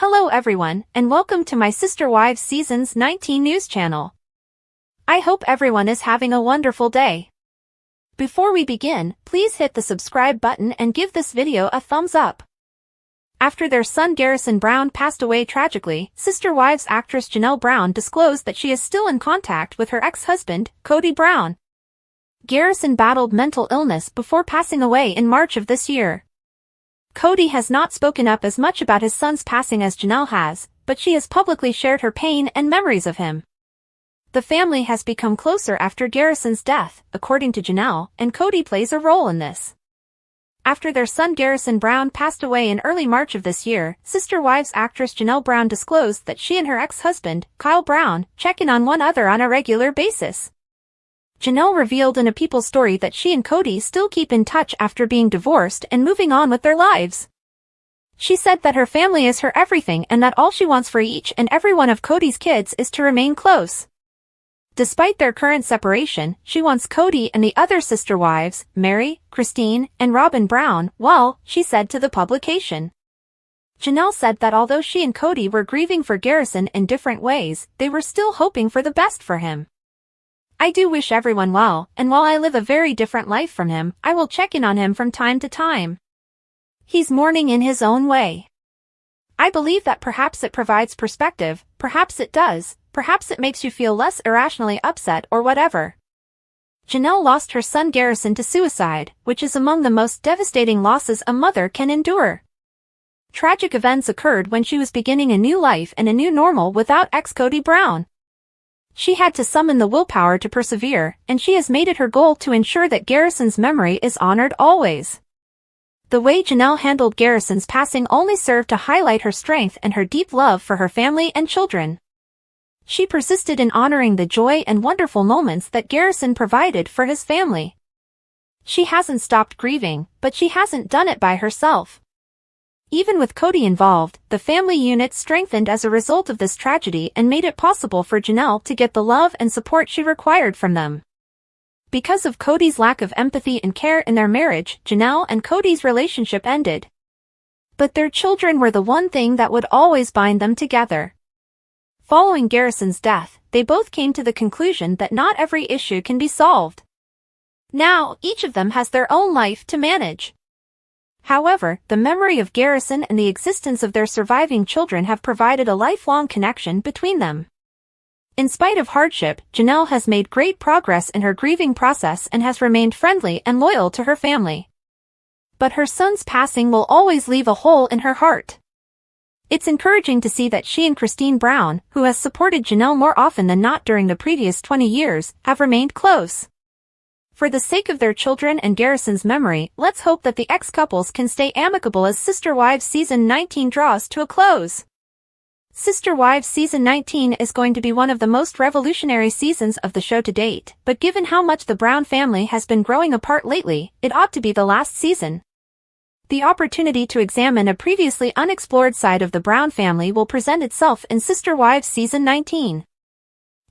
Hello everyone, and welcome to my Sister Wives Seasons 19 news channel. I hope everyone is having a wonderful day. Before we begin, please hit the subscribe button and give this video a thumbs up. After their son Garrison Brown passed away tragically, Sister Wives actress Janelle Brown disclosed that she is still in contact with her ex-husband, Kody Brown. Garrison battled mental illness before passing away in March of this year. Kody has not spoken up as much about his son's passing as Janelle has, but she has publicly shared her pain and memories of him. The family has become closer after Garrison's death, according to Janelle, and Kody plays a role in this. After their son Garrison Brown passed away in early March of this year, Sister Wives actress Janelle Brown disclosed that she and her ex-husband, Kyle Brown, check in on one another on a regular basis. Janelle revealed in a People story that she and Kody still keep in touch after being divorced and moving on with their lives. She said that her family is her everything and that all she wants for each and every one of Kody's kids is to remain close. Despite their current separation, she wants Kody and the other sister wives, Mary, Christine, and Robin Brown, well, she said to the publication. Janelle said that although she and Kody were grieving for Garrison in different ways, they were still hoping for the best for him. I do wish everyone well, and while I live a very different life from him, I will check in on him from time to time. He's mourning in his own way. I believe that perhaps it provides perspective, perhaps it does, perhaps it makes you feel less irrationally upset or whatever. Janelle lost her son Garrison to suicide, which is among the most devastating losses a mother can endure. Tragic events occurred when she was beginning a new life and a new normal without ex-Kody Brown. She had to summon the willpower to persevere, and she has made it her goal to ensure that Garrison's memory is honored always. The way Janelle handled Garrison's passing only served to highlight her strength and her deep love for her family and children. She persisted in honoring the joy and wonderful moments that Garrison provided for his family. She hasn't stopped grieving, but she hasn't done it by herself. Even with Kody involved, the family unit strengthened as a result of this tragedy and made it possible for Janelle to get the love and support she required from them. Because of Kody's lack of empathy and care in their marriage, Janelle and Kody's relationship ended. But their children were the one thing that would always bind them together. Following Garrison's death, they both came to the conclusion that not every issue can be solved. Now, each of them has their own life to manage. However, the memory of Garrison and the existence of their surviving children have provided a lifelong connection between them. In spite of hardship, Janelle has made great progress in her grieving process and has remained friendly and loyal to her family. But her son's passing will always leave a hole in her heart. It's encouraging to see that she and Christine Brown, who has supported Janelle more often than not during the previous 20 years, have remained close. For the sake of their children and Garrison's memory, let's hope that the ex-couples can stay amicable as Sister Wives Season 19 draws to a close. Sister Wives Season 19 is going to be one of the most revolutionary seasons of the show to date, but given how much the Brown family has been growing apart lately, it ought to be the last season. The opportunity to examine a previously unexplored side of the Brown family will present itself in Sister Wives Season 19.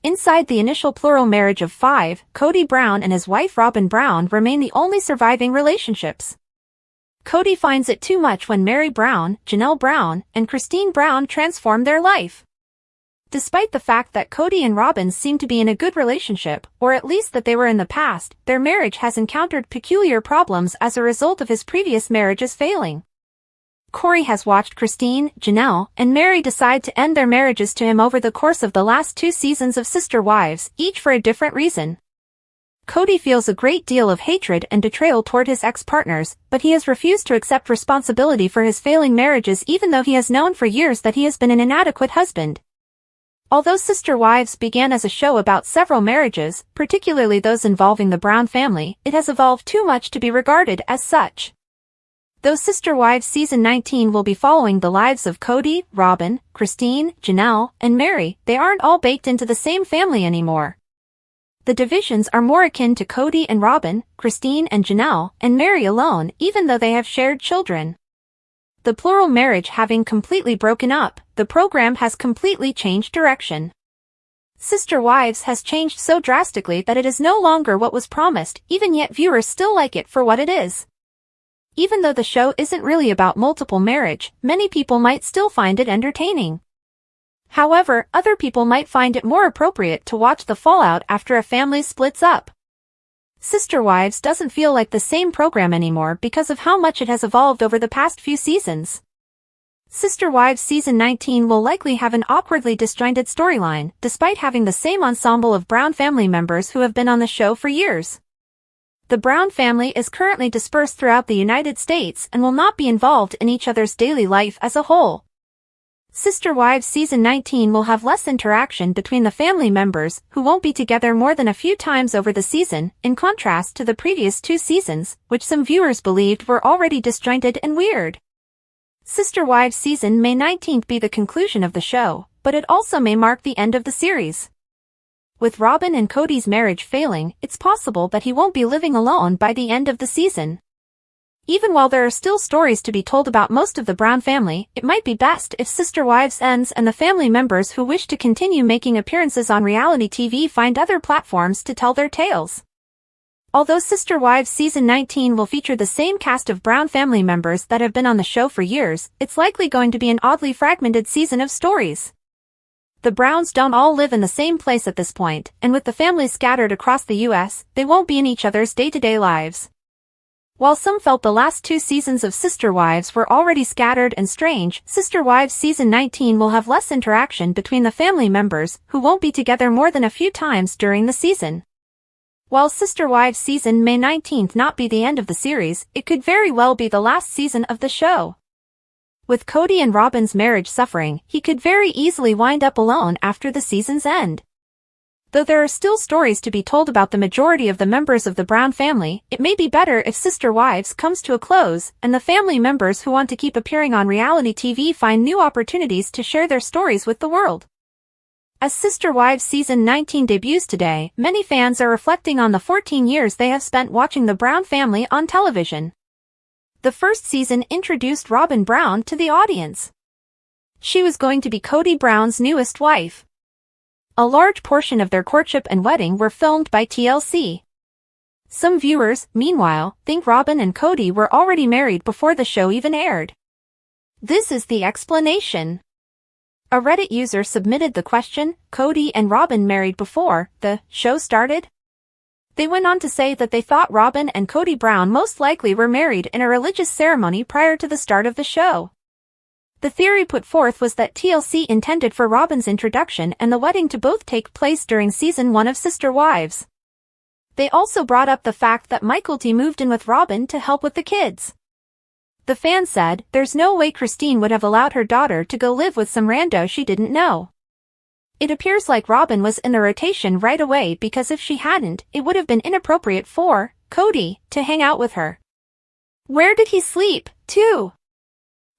Inside the initial plural marriage of 5, Kody Brown and his wife Robin Brown remain the only surviving relationships. Kody finds it too much when Mary Brown, Janelle Brown, and Christine Brown transform their life. Despite the fact that Kody and Robin seem to be in a good relationship, or at least that they were in the past, their marriage has encountered peculiar problems as a result of his previous marriages failing. Corey has watched Christine, Janelle, and Mary decide to end their marriages to him over the course of the last 2 seasons of Sister Wives, each for a different reason. Kody feels a great deal of hatred and betrayal toward his ex-partners, but he has refused to accept responsibility for his failing marriages even though he has known for years that he has been an inadequate husband. Although Sister Wives began as a show about several marriages, particularly those involving the Brown family, it has evolved too much to be regarded as such. Though Sister Wives Season 19 will be following the lives of Kody, Robin, Christine, Janelle, and Mary, they aren't all baked into the same family anymore. The divisions are more akin to Kody and Robin, Christine and Janelle, and Mary alone, even though they have shared children. The plural marriage having completely broken up, the program has completely changed direction. Sister Wives has changed so drastically that it is no longer what was promised, even yet viewers still like it for what it is. Even though the show isn't really about multiple marriage, many people might still find it entertaining. However, other people might find it more appropriate to watch the fallout after a family splits up. Sister Wives doesn't feel like the same program anymore because of how much it has evolved over the past few seasons. Sister Wives Season 19 will likely have an awkwardly disjointed storyline, despite having the same ensemble of Brown family members who have been on the show for years. The Brown family is currently dispersed throughout the United States and will not be involved in each other's daily life as a whole. Sister Wives Season 19 will have less interaction between the family members, who won't be together more than a few times over the season, in contrast to the previous 2 seasons, which some viewers believed were already disjointed and weird. Sister Wives Season May 19 be the conclusion of the show, but it also may mark the end of the series. With Robin and Kody's marriage failing, it's possible that he won't be living alone by the end of the season. Even while there are still stories to be told about most of the Brown family, it might be best if Sister Wives ends and the family members who wish to continue making appearances on reality TV find other platforms to tell their tales. Although Sister Wives Season 19 will feature the same cast of Brown family members that have been on the show for years, it's likely going to be an oddly fragmented season of stories. The Browns don't all live in the same place at this point, and with the families scattered across the US, they won't be in each other's day-to-day lives. While some felt the last 2 seasons of Sister Wives were already scattered and strange, Sister Wives Season 19 will have less interaction between the family members, who won't be together more than a few times during the season. While Sister Wives Season May 19 not be the end of the series, it could very well be the last season of the show. With Kody and Robin's marriage suffering, he could very easily wind up alone after the season's end. Though there are still stories to be told about the majority of the members of the Brown family, it may be better if Sister Wives comes to a close, and the family members who want to keep appearing on reality TV find new opportunities to share their stories with the world. As Sister Wives Season 19 debuts today, many fans are reflecting on the 14 years they have spent watching the Brown family on television. The first season introduced Robin Brown to the audience. She was going to be Kody Brown's newest wife. A large portion of their courtship and wedding were filmed by TLC. Some viewers, meanwhile, think Robin and Kody were already married before the show even aired. This is the explanation. A Reddit user submitted the question, Kody and Robin married before the show started? They went on to say that they thought Robin and Kody Brown most likely were married in a religious ceremony prior to the start of the show. The theory put forth was that TLC intended for Robin's introduction and the wedding to both take place during Season 1 of Sister Wives. They also brought up the fact that Michael T moved in with Robin to help with the kids. The fan said, there's no way Christine would have allowed her daughter to go live with some rando she didn't know. It appears like Robin was in the rotation right away because if she hadn't, it would have been inappropriate for Kody to hang out with her. Where did he sleep, too?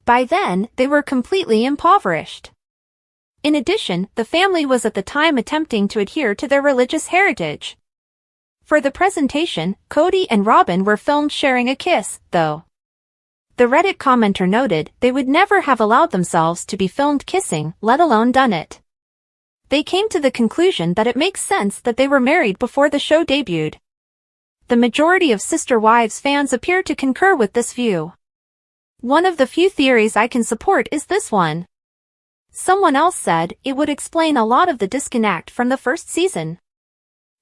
By then, they were completely impoverished. In addition, the family was at the time attempting to adhere to their religious heritage. For the presentation, Kody and Robin were filmed sharing a kiss, though. The Reddit commenter noted they would never have allowed themselves to be filmed kissing, let alone done it. They came to the conclusion that it makes sense that they were married before the show debuted. The majority of Sister Wives fans appear to concur with this view. One of the few theories I can support is this one. Someone else said it would explain a lot of the disconnect from the first season.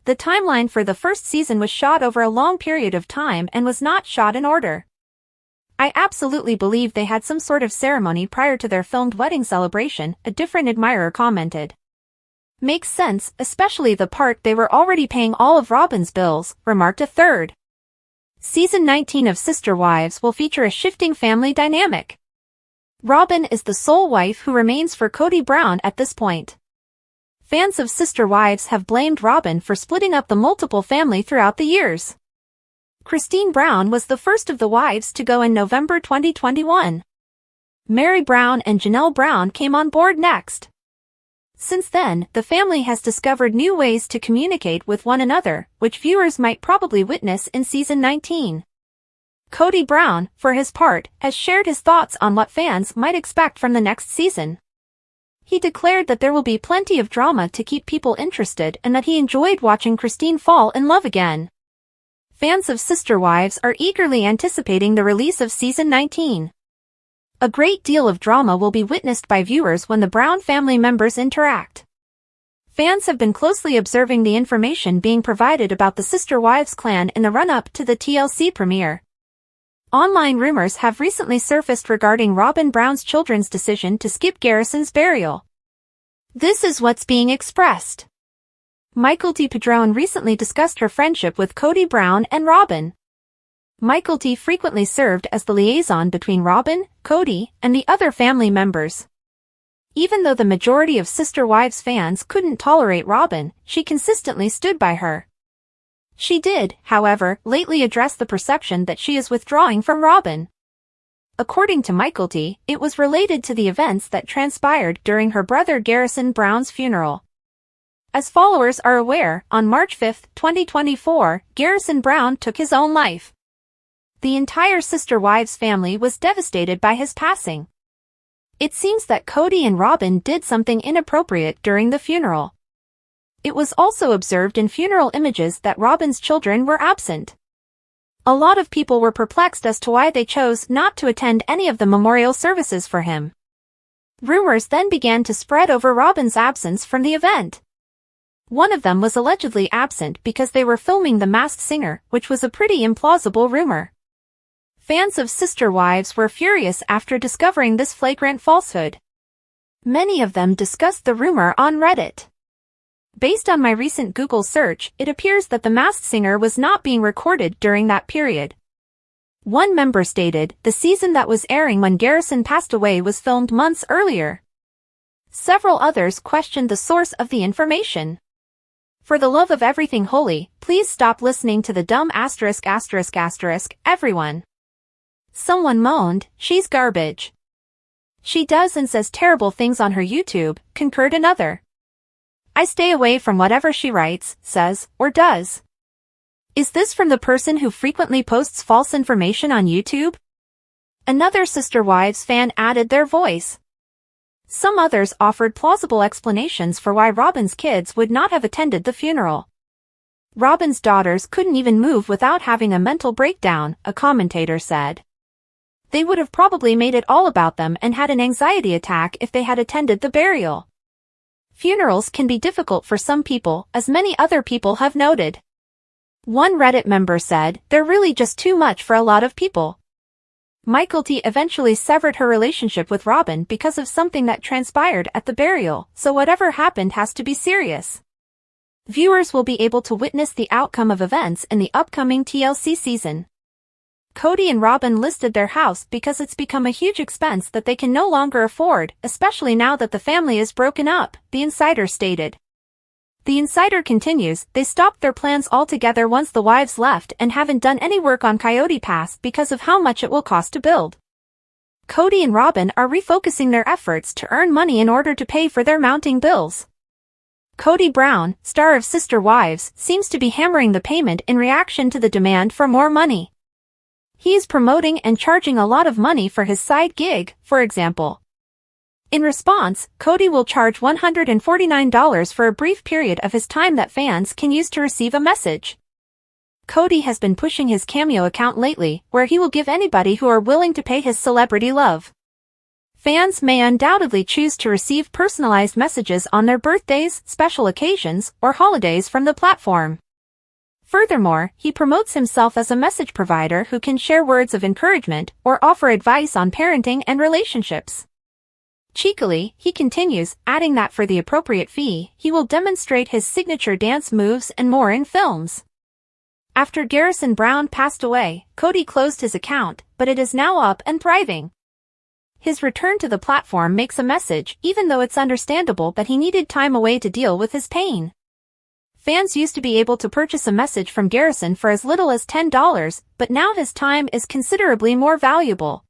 The timeline for the first season was shot over a long period of time and was not shot in order. I absolutely believe they had some sort of ceremony prior to their filmed wedding celebration, a different admirer commented. Makes sense, especially the part they were already paying all of Robin's bills, remarked a third. Season 19 of Sister Wives will feature a shifting family dynamic. Robin is the sole wife who remains for Kody Brown at this point. Fans of Sister Wives have blamed Robin for splitting up the multiple family throughout the years. Christine Brown was the first of the wives to go in November 2021. Mary Brown and Janelle Brown came on board next. Since then, the family has discovered new ways to communicate with one another, which viewers might probably witness in Season 19. Kody Brown, for his part, has shared his thoughts on what fans might expect from the next season. He declared that there will be plenty of drama to keep people interested and that he enjoyed watching Christine fall in love again. Fans of Sister Wives are eagerly anticipating the release of Season 19. A great deal of drama will be witnessed by viewers when the Brown family members interact. Fans have been closely observing the information being provided about the Sister Wives clan in the run-up to the TLC premiere. Online rumors have recently surfaced regarding Robyn Brown's children's decision to skip Garrison's burial. This is what's being expressed. Kody Brown recently discussed her friendship with Kody Brown and Robyn. Kody frequently served as the liaison between Robyn, Kody, and the other family members. Even though the majority of Sister Wives fans couldn't tolerate Robyn, she consistently stood by her. She did, however, lately address the perception that she is withdrawing from Robyn. According to Kody, it was related to the events that transpired during her brother Garrison Brown's funeral. As followers are aware, on March 5, 2024, Garrison Brown took his own life. The entire Sister Wives family was devastated by his passing. It seems that Kody and Robyn did something inappropriate during the funeral. It was also observed in funeral images that Robyn's children were absent. A lot of people were perplexed as to why they chose not to attend any of the memorial services for him. Rumors then began to spread over Robyn's absence from the event. One of them was allegedly absent because they were filming The Masked Singer, which was a pretty implausible rumor. Fans of Sister Wives were furious after discovering this flagrant falsehood. Many of them discussed the rumor on Reddit. Based on my recent Google search, it appears that The Masked Singer was not being recorded during that period. One member stated, the season that was airing when Garrison passed away was filmed months earlier. Several others questioned the source of the information. For the love of everything holy, please stop listening to the dumb ****, everyone. Someone moaned, she's garbage. She does and says terrible things on her YouTube, concurred another. I stay away from whatever she writes, says, or does. Is this from the person who frequently posts false information on YouTube? Another Sister Wives fan added their voice. Some others offered plausible explanations for why Robyn's kids would not have attended the funeral. Robyn's daughters couldn't even move without having a mental breakdown, a commentator said. They would have probably made it all about them and had an anxiety attack if they had attended the burial. Funerals can be difficult for some people, as many other people have noted. One Reddit member said, they're really just too much for a lot of people. Kody eventually severed her relationship with Robyn because of something that transpired at the burial, so whatever happened has to be serious. Viewers will be able to witness the outcome of events in the upcoming TLC season. Kody and Robyn listed their house because it's become a huge expense that they can no longer afford, especially now that the family is broken up, the insider stated. The insider continues, they stopped their plans altogether once the wives left and haven't done any work on Coyote Pass because of how much it will cost to build. Kody and Robyn are refocusing their efforts to earn money in order to pay for their mounting bills. Kody Brown, star of Sister Wives, seems to be hammering the payment in reaction to the demand for more money. He is promoting and charging a lot of money for his side gig, for example. In response, Kody will charge $149 for a brief period of his time that fans can use to receive a message. Kody has been pushing his Cameo account lately, where he will give anybody who are willing to pay his celebrity love. Fans may undoubtedly choose to receive personalized messages on their birthdays, special occasions, or holidays from the platform. Furthermore, he promotes himself as a message provider who can share words of encouragement or offer advice on parenting and relationships. Cheekily, he continues, adding that for the appropriate fee, he will demonstrate his signature dance moves and more in films. After Garrison Brown passed away, Kody closed his account, but it is now up and thriving. His return to the platform makes a message, even though it's understandable that he needed time away to deal with his pain. Fans used to be able to purchase a message from Garrison for as little as $10, but now his time is considerably more valuable.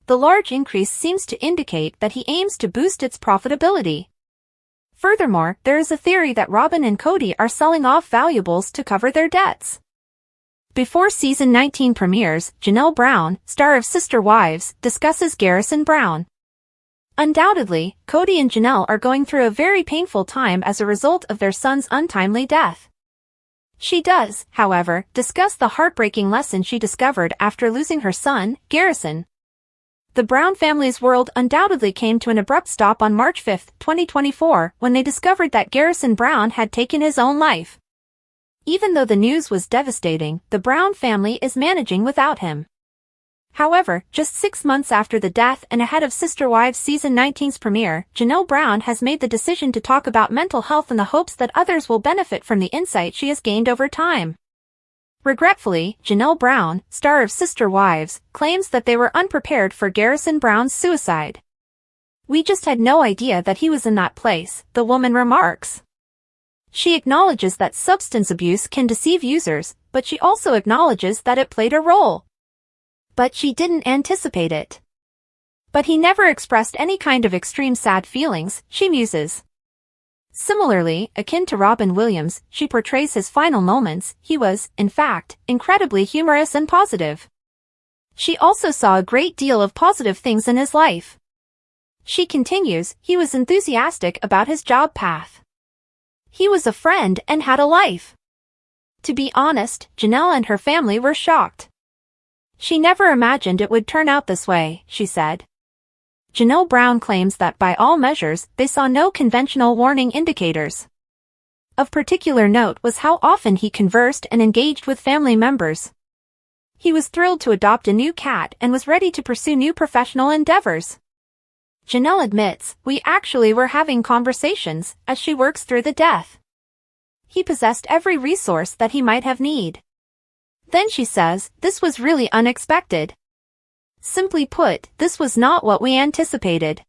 The large increase seems to indicate that he aims to boost its profitability. Furthermore, there is a theory that Robyn and Kody are selling off valuables to cover their debts. Before Season 19 premieres, Janelle Brown, star of Sister Wives, discusses Garrison Brown. Undoubtedly, Kody and Janelle are going through a very painful time as a result of their son's untimely death. She does, however, discuss the heartbreaking lesson she discovered after losing her son, Garrison. The Brown family's world undoubtedly came to an abrupt stop on March 5, 2024, when they discovered that Garrison Brown had taken his own life. Even though the news was devastating, the Brown family is managing without him. However, just 6 months after the death and ahead of Sister Wives Season 19's premiere, Janelle Brown has made the decision to talk about mental health in the hopes that others will benefit from the insight she has gained over time. Regretfully, Janelle Brown, star of Sister Wives, claims that they were unprepared for Garrison Brown's suicide. "We just had no idea that he was in that place," the woman remarks. She acknowledges that substance abuse can deceive users, but she also acknowledges that it played a role. But she didn't anticipate it. "But he never expressed any kind of extreme sad feelings," she muses. Similarly, akin to Robin Williams, she portrays his final moments. "He was, in fact, incredibly humorous and positive. She also saw a great deal of positive things in his life." She continues, "He was enthusiastic about his job path. He was a friend and had a life." To be honest, Janelle and her family were shocked. "She never imagined it would turn out this way," she said. Janelle Brown claims that by all measures, they saw no conventional warning indicators. Of particular note was how often he conversed and engaged with family members. He was thrilled to adopt a new cat and was ready to pursue new professional endeavors. Janelle admits, "We actually were having conversations," as she works through the death. "He possessed every resource that he might have need." Then she says, "This was really unexpected. Simply put, this was not what we anticipated."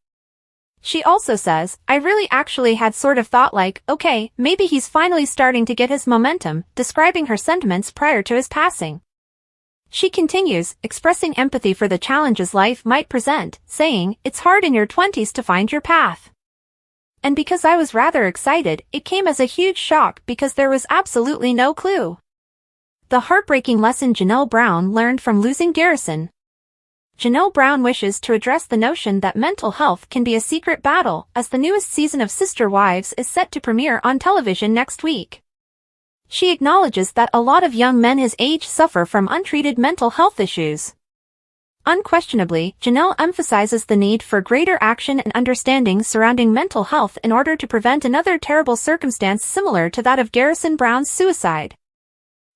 She also says, "I really actually had sort of thought like, okay, maybe he's finally starting to get his momentum," describing her sentiments prior to his passing. She continues, expressing empathy for the challenges life might present, saying, "It's hard in your 20s to find your path. And because I was rather excited, it came as a huge shock because there was absolutely no clue." The heartbreaking lesson Janelle Brown learned from losing Garrison. Janelle Brown wishes to address the notion that mental health can be a secret battle, as the newest season of Sister Wives is set to premiere on television next week. She acknowledges that a lot of young men his age suffer from untreated mental health issues. Unquestionably, Janelle emphasizes the need for greater action and understanding surrounding mental health in order to prevent another terrible circumstance similar to that of Garrison Brown's suicide.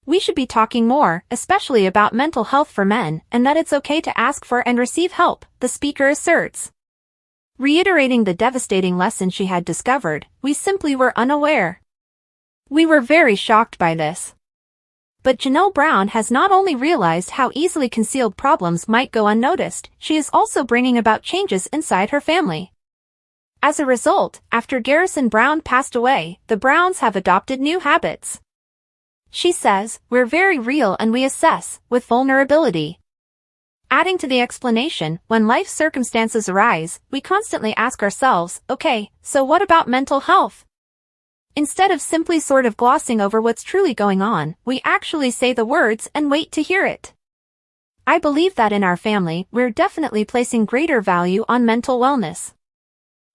"We should be talking more, especially about mental health for men, and that it's okay to ask for and receive help," the speaker asserts. Reiterating the devastating lesson she had discovered, "We simply were unaware. We were very shocked by this." But Janelle Brown has not only realized how easily concealed problems might go unnoticed, she is also bringing about changes inside her family. As a result, after Garrison Brown passed away, the Browns have adopted new habits. She says, "We're very real and we assess, with vulnerability." Adding to the explanation, when life circumstances arise, we constantly ask ourselves, okay, so what about mental health? Instead of simply sort of glossing over what's truly going on, we actually say the words and wait to hear it. I believe that in our family, we're definitely placing greater value on mental wellness.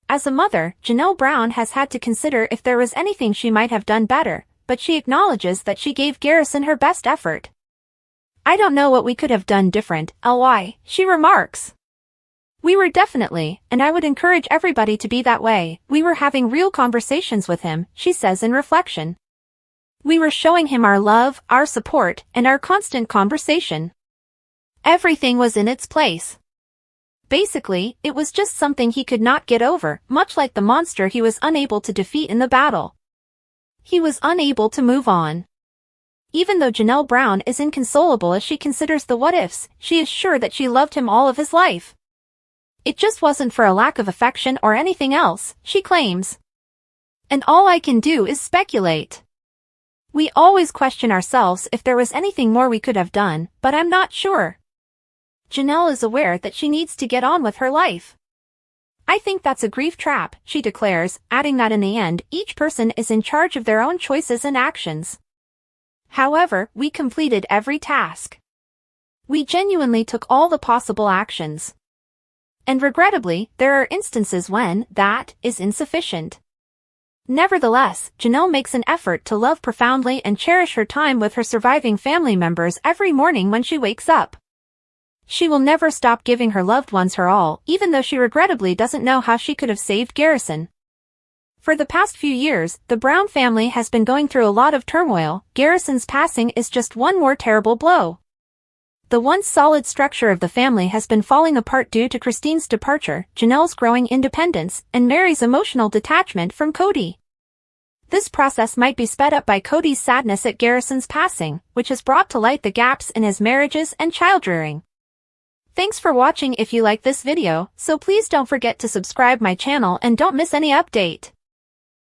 As a mother, Janelle Brown has had to consider if there was anything she might have done better, but she acknowledges that she gave Garrison her best effort. "I don't know what we could have done different, Ly," she remarks. "We were definitely, and I would encourage everybody to be that way, we were having real conversations with him," she says in reflection. "We were showing him our love, our support, and our constant conversation. Everything was in its place. Basically, it was just something he could not get over, much like the monster he was unable to defeat in the battle. He was unable to move on." Even though Janelle Brown is inconsolable as she considers the what-ifs, she is sure that she loved him all of his life. "It just wasn't for a lack of affection or anything else," she claims. "And all I can do is speculate. We always question ourselves if there was anything more we could have done, but I'm not sure." Janelle is aware that she needs to get on with her life. "I think that's a grief trap," she declares, adding that in the end, each person is in charge of their own choices and actions. "However, we completed every task. We genuinely took all the possible actions. And regrettably, there are instances when that is insufficient. Nevertheless, Janelle makes an effort to love profoundly and cherish her time with her surviving family members every morning when she wakes up. She will never stop giving her loved ones her all, even though she regrettably doesn't know how she could have saved Garrison. For the past few years, the Brown family has been going through a lot of turmoil. Garrison's passing is just one more terrible blow. The once solid structure of the family has been falling apart due to Christine's departure, Janelle's growing independence, and Mary's emotional detachment from Kody. This process might be sped up by Kody's sadness at Garrison's passing, which has brought to light the gaps in his marriages and child-rearing. Thanks for watching. If you like this video, so please don't forget to subscribe my channel and don't miss any update.